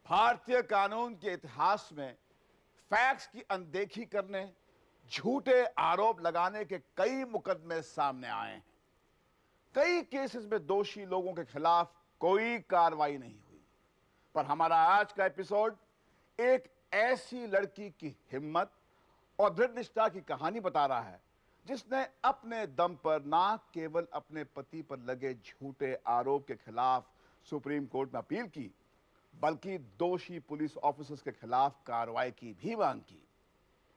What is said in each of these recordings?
भारतीय कानून के इतिहास में फैक्ट्स की अनदेखी करने, झूठे आरोप लगाने के कई मुकदमे सामने आए हैं। कई केसेस में दोषी लोगों के खिलाफ कोई कार्रवाई नहीं हुई। पर हमारा आज का एपिसोड एक ऐसी लड़की की हिम्मत और दृढ़ निष्ठा की कहानी बता रहा है, जिसने अपने दम पर न केवल अपने पति पर लगे झूठे आरोप के खिलाफ सुप्रीम कोर्ट में अपील की, बल्कि दोषी पुलिस ऑफिसर्स के खिलाफ कार्रवाई की भी मांग की।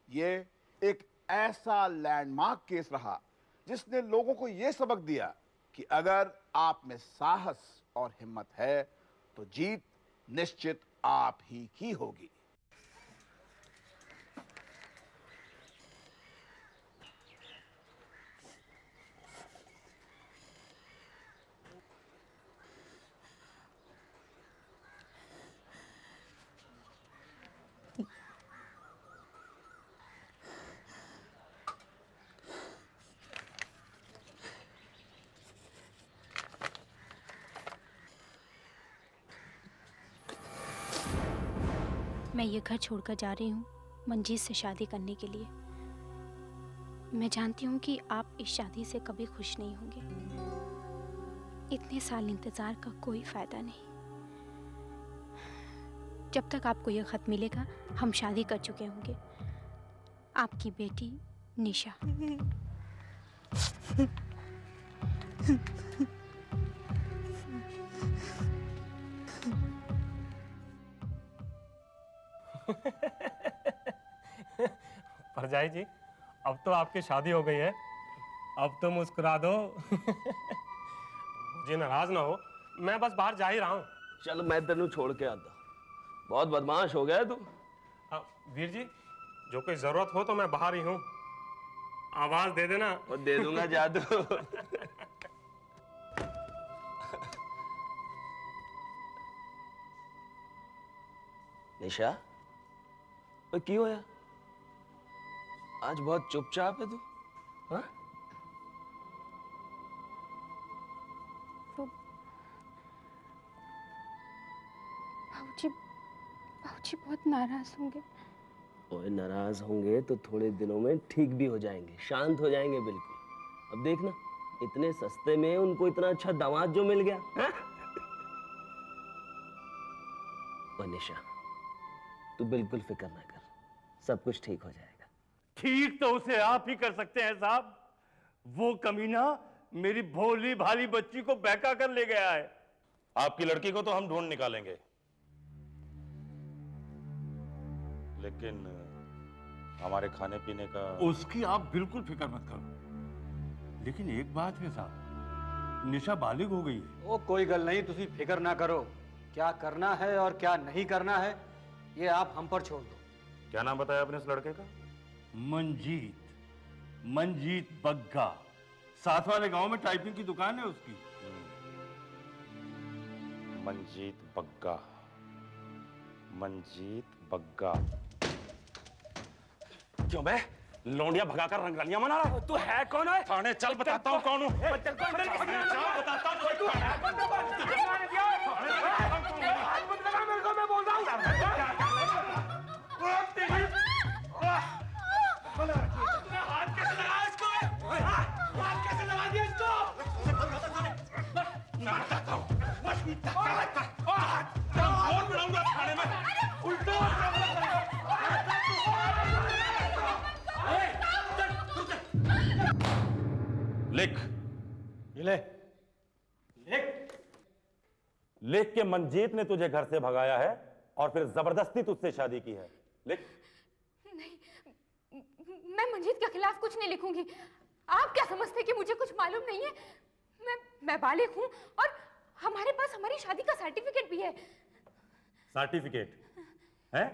ये एक ऐसा लैंडमार्क केस रहा जिसने लोगों को यह सबक दिया कि अगर आप में साहस और हिम्मत है तो जीत निश्चित आप ही की होगी। मैं ये घर छोड़कर जा रही हूँ मंजीत से शादी करने के लिए। मैं जानती हूँ कि आप इस शादी से कभी खुश नहीं होंगे। इतने साल इंतजार का कोई फायदा नहीं। जब तक आपको यह खत मिलेगा हम शादी कर चुके होंगे। आपकी बेटी निशा। परजाई जी, अब तो आपकी शादी हो गई है, अब तो मुस्कुरा दो। मुझे नाराज ना हो, मैं बस बाहर जा ही रहा हूँ। चल मैं तेनू छोड़ के आता, बहुत बदमाश हो गया तू। वीर जी, जो कोई जरूरत हो तो मैं बाहर ही हूँ, आवाज दे देना। और दे दूंगा जादू। निशा, की होया? आज बहुत चुपचाप है तू। हाँ? बाबूजी बहुत नाराज होंगे। ओए नाराज होंगे तो थोड़े दिनों में ठीक भी हो जाएंगे, शांत हो जाएंगे बिल्कुल। अब देखना, इतने सस्ते में उनको इतना अच्छा दामाद जो मिल गया। हाँ? और निशा, तू बिल्कुल फिक्र ना कर, सब कुछ ठीक हो जाएगा। ठीक तो उसे आप ही कर सकते हैं साहब। वो कमीना मेरी भोली भाली बच्ची को बहका कर ले गया है। आपकी लड़की को तो हम ढूंढ निकालेंगे, लेकिन हमारे खाने पीने का उसकी आप बिल्कुल फिक्र मत करो। लेकिन एक बात है साहब, निशा बालिग हो गई है। ओ कोई गल नहीं, तुसी फिक्र ना करो। क्या करना है और क्या नहीं करना है ये आप हम पर छोड़ दो। क्या नाम बताया आपने उस लड़के का? मंजीत बग्गा। साथ वाले गांव में टाइपिंग की दुकान है उसकी। मंजीत बग्गा। क्यों बे, लौंडिया भगाकर रंगरलियां मना रहा? तू है कौन है? थाने चल, बताता हूँ कौन हूँ। लिख के मंजीत ने तुझे घर से भगाया है और फिर जबरदस्ती तुझसे शादी की है। लिख। नहीं, मैं मंजीत के खिलाफ कुछ नहीं लिखूंगी। आप क्या समझते हैं कि मुझे कुछ मालूम नहीं है? मैं बालिग हूं और हमारे पास हमारी शादी का सर्टिफिकेट भी है। सर्टिफिकेट है?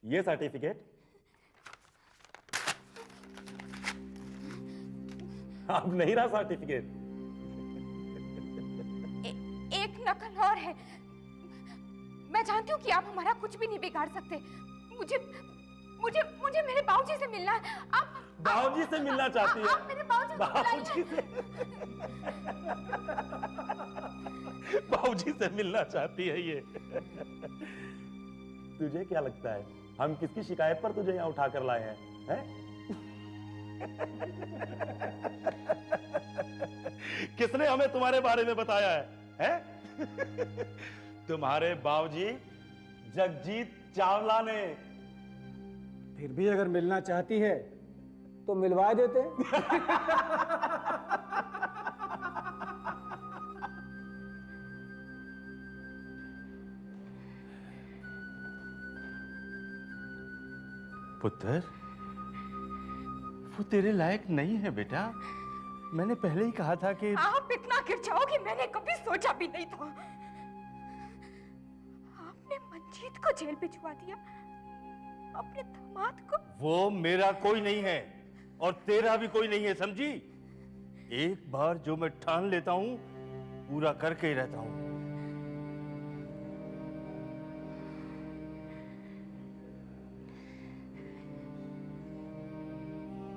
ये सर्टिफिकेट अब नहीं रहा सर्टिफिकेट। एक नकल और है। मैं जानती हूँ कि आप हमारा कुछ भी नहीं बिगाड़ सकते। मुझे मुझे मुझे मेरे बाबूजी से मिलना है। आप बाबूजी से मिलना चाहती है? आप मेरे बाबूजी से बाबूजी से मिलना चाहती है ये। तुझे क्या लगता है हम किसकी शिकायत पर तुझे यहाँ उठा कर लाए हैं? किसने हमें तुम्हारे बारे में बताया है? तुम्हारे बाबूजी जगजीत चावला ने। फिर भी अगर मिलना चाहती है तो मिलवा देते। पुत्र, वो तेरे लायक नहीं है बेटा। मैंने पहले ही कहा था कि आप इतना गिर जाओगे मैंने कभी सोचा भी नहीं था। आपने मंजीत को जेल भिजवा दिया, अपने दामाद को। वो मेरा कोई नहीं है और तेरा भी कोई नहीं है, समझी? एक बार जो मैं ठान लेता हूं पूरा करके ही रहता हूं।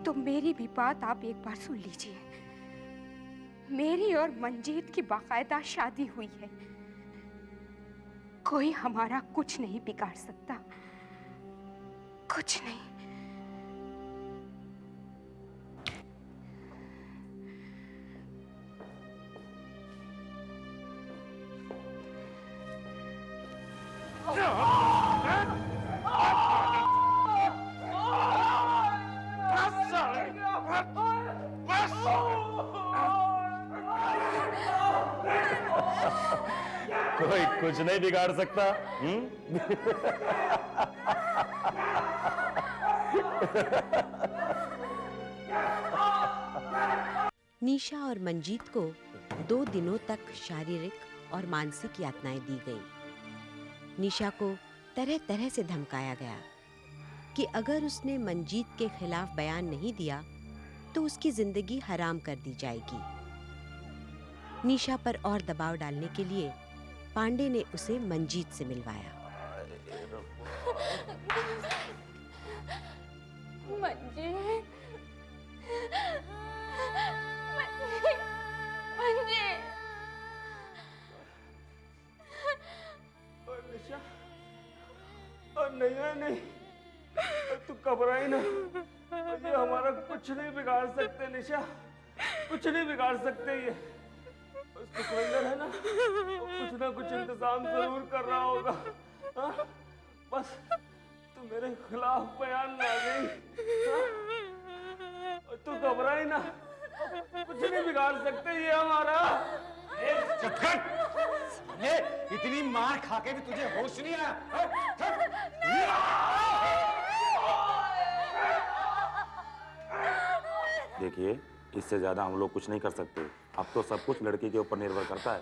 तो मेरी भी बात आप एक बार सुन लीजिए। मेरी और मंजीत की बाकायदा शादी हुई है। कोई हमारा कुछ नहीं बिगाड़ सकता, कुछ नहीं। कोई कुछ नहीं बिगाड़ सकता। निशा और मंजीत को 2 दिनों तक शारीरिक और मानसिक यातनाएं दी गईं। निशा को तरह तरह से धमकाया गया कि अगर उसने मंजीत के खिलाफ बयान नहीं दिया तो उसकी जिंदगी हराम कर दी जाएगी। निशा पर और दबाव डालने के लिए पांडे ने उसे मंजीत से मिलवाया। मंजीत, निशा, नहीं, तू घबराई ना। ये हमारा कुछ नहीं बिगाड़ सकते निशा, कुछ नहीं बिगाड़ सकते। ये सुखविंदर है ना, कुछ ना कुछ इंतजाम जरूर कर रहा होगा। हाँ? बस तू मेरे खिलाफ बयान ला गई। हाँ? तू घबराई ना, कुछ नहीं बिगाड़ सकते ये हमारा। ये इतनी मार खा के भी तुझे होश नहीं आया? देखिए, इससे ज्यादा हम लोग कुछ नहीं कर सकते। अब तो सब कुछ लड़की के ऊपर निर्भर करता है।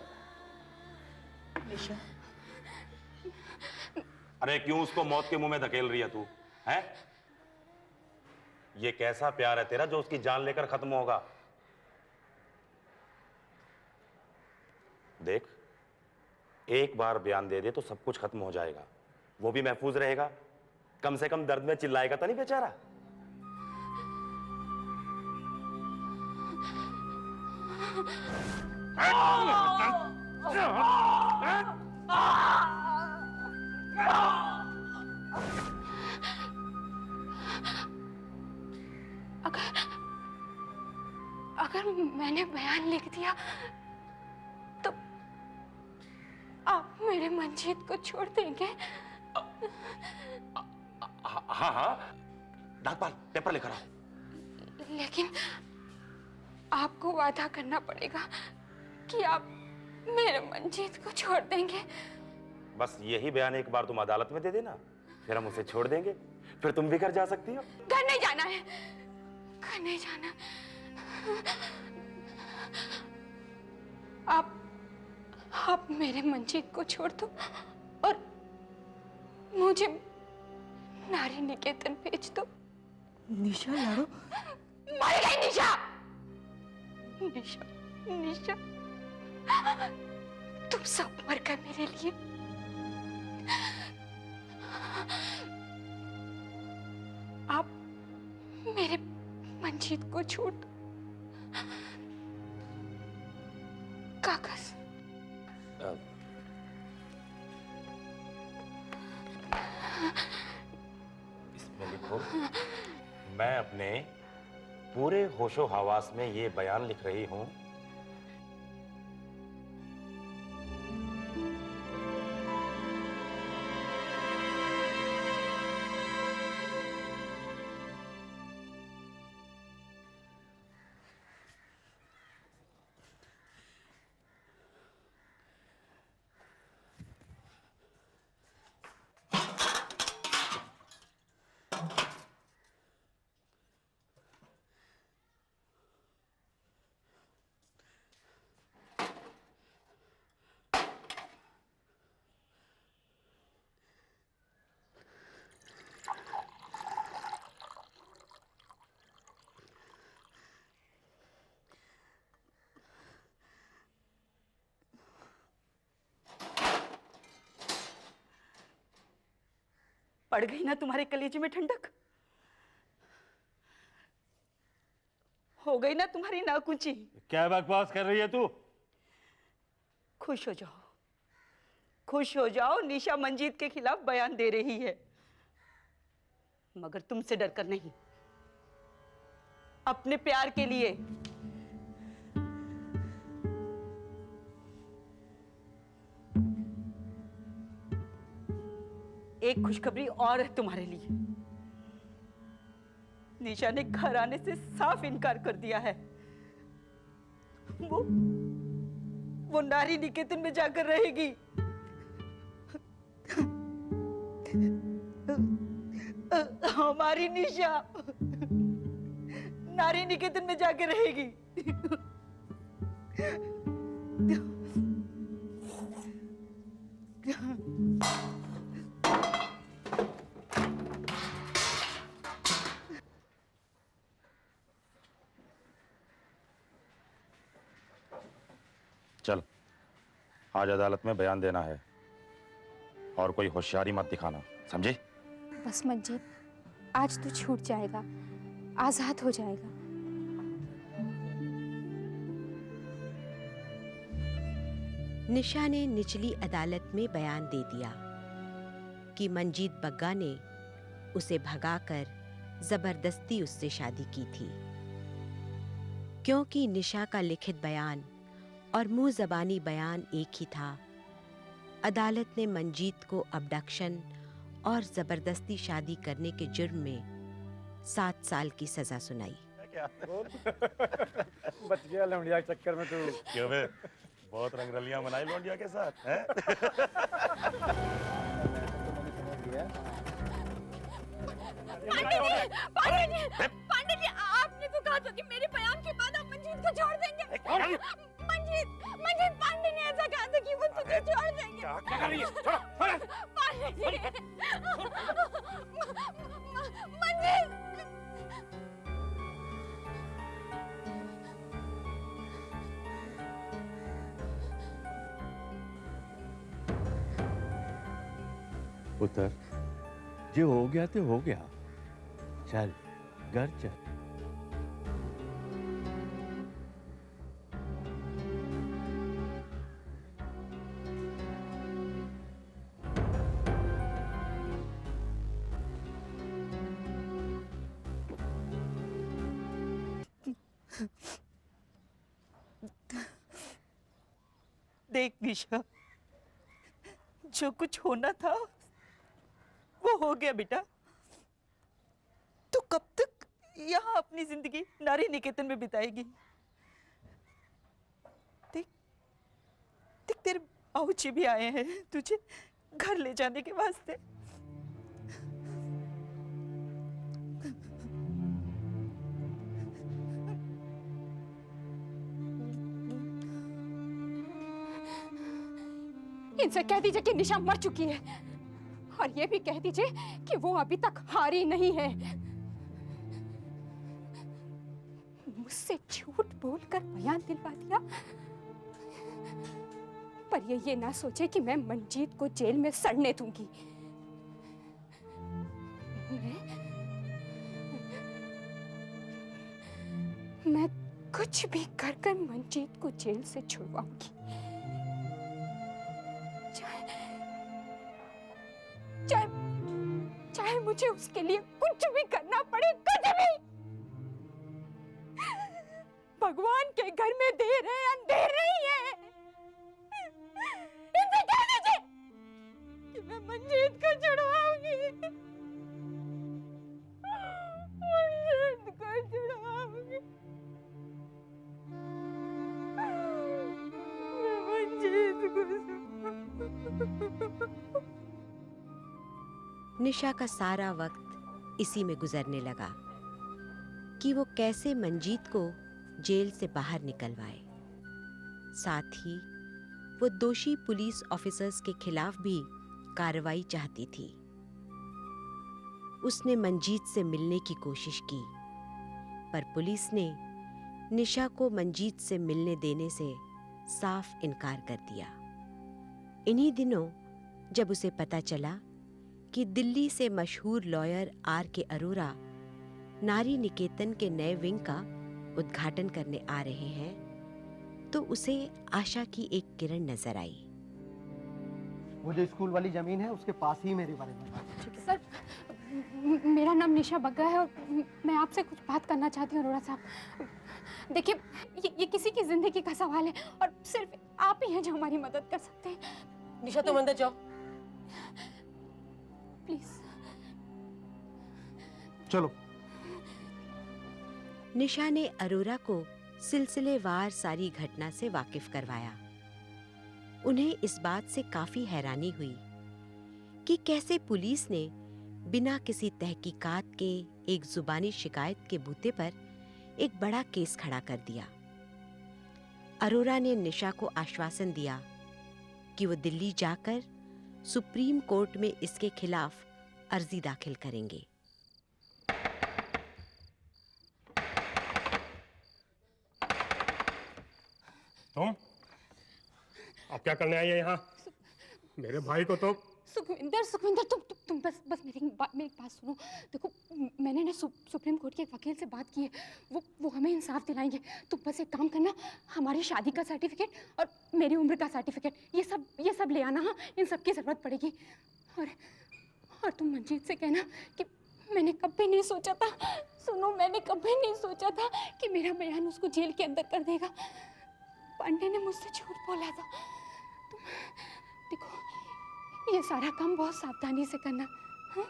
निशा, अरे क्यों उसको मौत के मुंह में धकेल रही है तू? हैं? ये कैसा प्यार है तेरा जो उसकी जान लेकर खत्म होगा? देख, एक बार बयान दे दे तो सब कुछ खत्म हो जाएगा, वो भी महफूज रहेगा। कम से कम दर्द में चिल्लाएगा तो नहीं बेचारा। अगर मैंने बयान लिख दिया तो आप मेरे मंजीत को छोड़ देंगे? हाँ हाँ, डाकपाल पेपर लेकर आओ। लेकिन आपको वादा करना पड़ेगा कि आप मेरे मंजीत को छोड़ देंगे। बस यही बयान एक बार तुम अदालत में दे देना, फिर हम उसे छोड़ देंगे, फिर तुम भी घर जा सकती हो। घर नहीं जाना है, घर नहीं जाना। आप मेरे मंजीत को छोड़ दो और मुझे नारी निकेतन भेज दो। निशा लड़ो। मर गई निशा, निशा, निशा, तुम सब मर गए मेरे लिए। आप मेरे मंजीत को छोड़ दो। कागज। मैं अपने पूरे होशो हवास में ये बयान लिख रही हूं। पड़ गई ना तुम्हारे कलेजे में ठंडक? हो गई ना तुम्हारी नाकुची? क्या बकवास कर रही है तू? खुश हो जाओ, खुश हो जाओ। निशा मंजीत के खिलाफ बयान दे रही है, मगर तुमसे डरकर नहीं, अपने प्यार के लिए। एक खुशखबरी और है तुम्हारे लिए। निशा ने घर आने से साफ इनकार कर दिया है। वो नारी निकेतन में जाकर रहेगी। हमारी निशा नारी निकेतन में जाकर रहेगी। चल, आज अदालत में बयान देना है और कोई होशियारी मत दिखाना, समझी? बस मंजीत, आज तू छूट जाएगा, आजाद हो जाएगा। निशा ने निचली अदालत में बयान दे दिया कि मंजीत बग्गा ने उसे भगाकर जबरदस्ती उससे शादी की थी। क्योंकि निशा का लिखित बयान और मुंह जबानी बयान एक ही था, अदालत ने मंजीत को अबडक्शन और जबरदस्ती शादी करने के जुर्म में 7 साल की सजा सुनाई। बच गया लौंडिया के चक्कर में तू। क्यों बे? बहुत रंगरलियां बनाई लौंडिया के साथ, हैं? पांडे जी, आपने तो कहा था कि मेरे बयान के बाद आप मंजीत को छोड़ देंगे। मंजीत पांडे ने ऐसा कहा था कि वो तुझे छोड़ देंगे। क्या कर रही है? छोड़ो, छोड़ो। पांडे जी, मंजीत। पुत्र, जो हो गया तो हो गया। चल घर चल। देख निशा, जो कुछ होना था वो हो गया बेटा। तू कब तक यहाँ अपनी जिंदगी नारी निकेतन में बिताएगी? देख देख, तेरे बाबूजी भी आए हैं तुझे घर ले जाने के वास्ते। इनसे कह दीजिए कि निशा मर चुकी है, और ये भी कह दीजिए कि वो अभी तक हारी नहीं है। मुझसे झूठ बोलकर बयान दिलवा दिया, पर ये ना सोचे कि मैं मंजीत को जेल में सड़ने दूंगी। मैं कुछ भी कर कर मंजीत को जेल से छुड़वाऊंगी। चाहे मुझे उसके लिए कुछ कुछ भी करना पड़े, कुछ भी। भगवान के घर में देर है, अंधेर नहीं है। इनसे कह दीजिए कि मैं मंजीत को छुड़वाऊंगी, मंजीत को छुड़वाऊंगी, मैं मंजीत को। निशा का सारा वक्त इसी में गुजरने लगा कि वो कैसे मंजीत को जेल से बाहर निकलवाए। साथ ही वो दोषी पुलिस ऑफिसर्स के खिलाफ भी कार्रवाई चाहती थी। उसने मंजीत से मिलने की कोशिश की, पर पुलिस ने निशा को मंजीत से मिलने देने से साफ इनकार कर दिया। इन्हीं दिनों जब उसे पता चला कि दिल्ली से मशहूर लॉयर R.K. अरोरा नारी निकेतन के नए विंग का उद्घाटन करने आ रहे हैं, तो उसे आशा की एक किरण नजर आई। वो जो स्कूल वाली जमीन है उसके पास ही मेरे बारे में। सर, मेरा नाम निशा बग्गा है और मैं आपसे कुछ बात करना चाहती हूँ अरोरा साहब। देखिए, ये किसी की जिंदगी का सवाल है और सिर्फ आप ही हैं जो हमारी मदद कर सकते हैं। निशा, तुम अंदर जाओ प्लीज। चलो। निशा ने अरोरा को सिलसिलेवार सारी घटना से वाकिफ करवाया। उन्हें इस बात से काफी हैरानी हुई कि कैसे पुलिस ने बिना किसी तहकीकात के एक जुबानी शिकायत के बूते पर एक बड़ा केस खड़ा कर दिया। अरोरा ने निशा को आश्वासन दिया कि वो दिल्ली जाकर सुप्रीम कोर्ट में इसके खिलाफ अर्जी दाखिल करेंगे। तुम अब क्या करने आई है यहाँ? मेरे भाई को तो सुखविंदर, तुम बस मेरी एक बात सुनो। देखो, मैंने ना सुप्रीम कोर्ट के एक वकील से बात की है, वो हमें इंसाफ दिलाएंगे। तुम बस एक काम करना, हमारी शादी का सर्टिफिकेट और मेरी उम्र का सर्टिफिकेट, ये सब ले आना। हाँ, इन सब की जरूरत पड़ेगी। और तुम मंजीत से कहना कि मैंने कभी नहीं सोचा था, सुनो, मैंने कभी नहीं सोचा था कि मेरा बयान उसको जेल के अंदर कर देगा। पांडे ने मुझसे झूठ बोला था। तुम देखो, ये सारा काम बहुत सावधानी से करना। हाँ?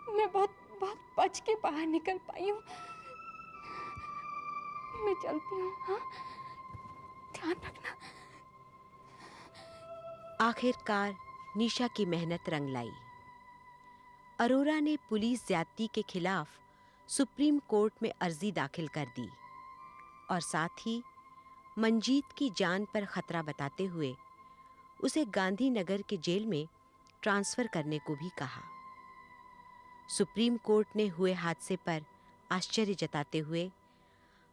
मैं बहुत बच के बाहर निकल पाई हूँ। मैं चलती हूँ। हाँ? ध्यान रखना। आखिरकार निशा की मेहनत रंग लाई। अरोरा ने पुलिस ज्यादती के खिलाफ सुप्रीम कोर्ट में अर्जी दाखिल कर दी और साथ ही मंजीत की जान पर खतरा बताते हुए उसे गांधीनगर के जेल में ट्रांसफर करने को भी कहा। सुप्रीम कोर्ट ने हुए हादसे पर आश्चर्य जताते हुए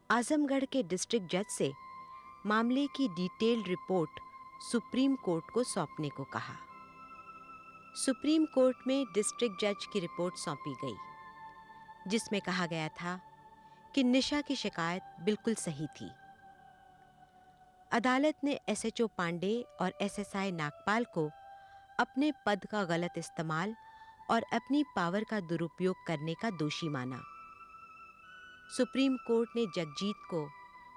आजमगढ़ के डिस्ट्रिक्ट जज से मामले की डिटेल्ड रिपोर्ट सुप्रीम कोर्ट को सौंपने को कहा। सुप्रीम कोर्ट में डिस्ट्रिक्ट जज की रिपोर्ट सौंपी गई, जिसमें कहा गया था कि निशा की शिकायत बिल्कुल सही थी। अदालत ने एसएचओ पांडे और एसएसआई नागपाल को अपने पद का गलत इस्तेमाल और अपनी पावर का दुरुपयोग करने का दोषी माना। सुप्रीम कोर्ट ने जगजीत को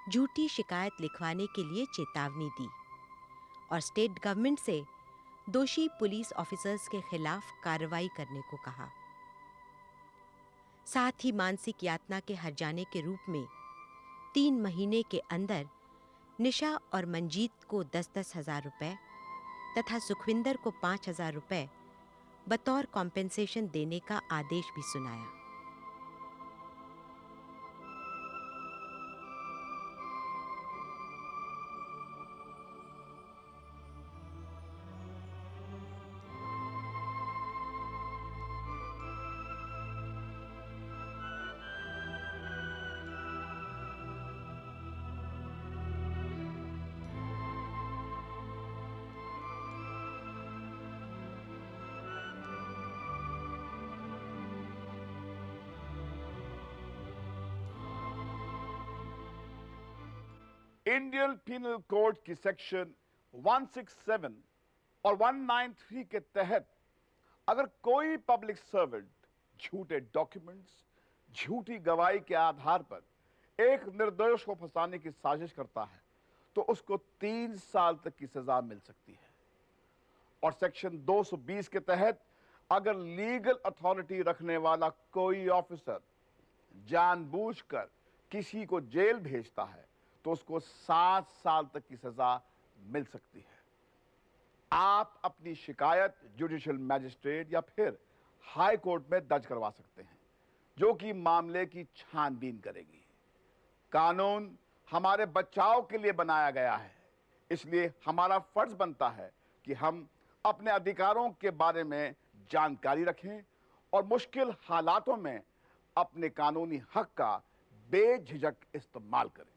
झूठी शिकायत लिखवाने के लिए चेतावनी दी और स्टेट गवर्नमेंट से दोषी पुलिस ऑफिसर्स के खिलाफ कार्रवाई करने को कहा। साथ ही मानसिक यातना के हर्जाने के रूप में 3 महीने के अंदर निशा और मंजीत को 10-10 हजार रुपए तथा सुखविंदर को 5,000 रुपए बतौर कॉम्पेंसेशन देने का आदेश भी सुनाया। इंडियन पिनल कोड की सेक्शन 167 और 193 के तहत अगर कोई पब्लिक सर्वेंट झूठे डॉक्यूमेंट्स, झूठी गवाही के आधार पर एक निर्दोष को फंसाने की साजिश करता है तो उसको 3 साल तक की सजा मिल सकती है। और सेक्शन 220 के तहत अगर लीगल अथॉरिटी रखने वाला कोई ऑफिसर जानबूझकर किसी को जेल भेजता है तो उसको 7 साल तक की सजा मिल सकती है। आप अपनी शिकायत जुडिशियल मैजिस्ट्रेट या फिर हाई कोर्ट में दर्ज करवा सकते हैं, जो कि मामले की छानबीन करेगी। कानून हमारे बचाव के लिए बनाया गया है, इसलिए हमारा फर्ज बनता है कि हम अपने अधिकारों के बारे में जानकारी रखें और मुश्किल हालातों में अपने कानूनी हक का बेझिझक इस्तेमाल करें।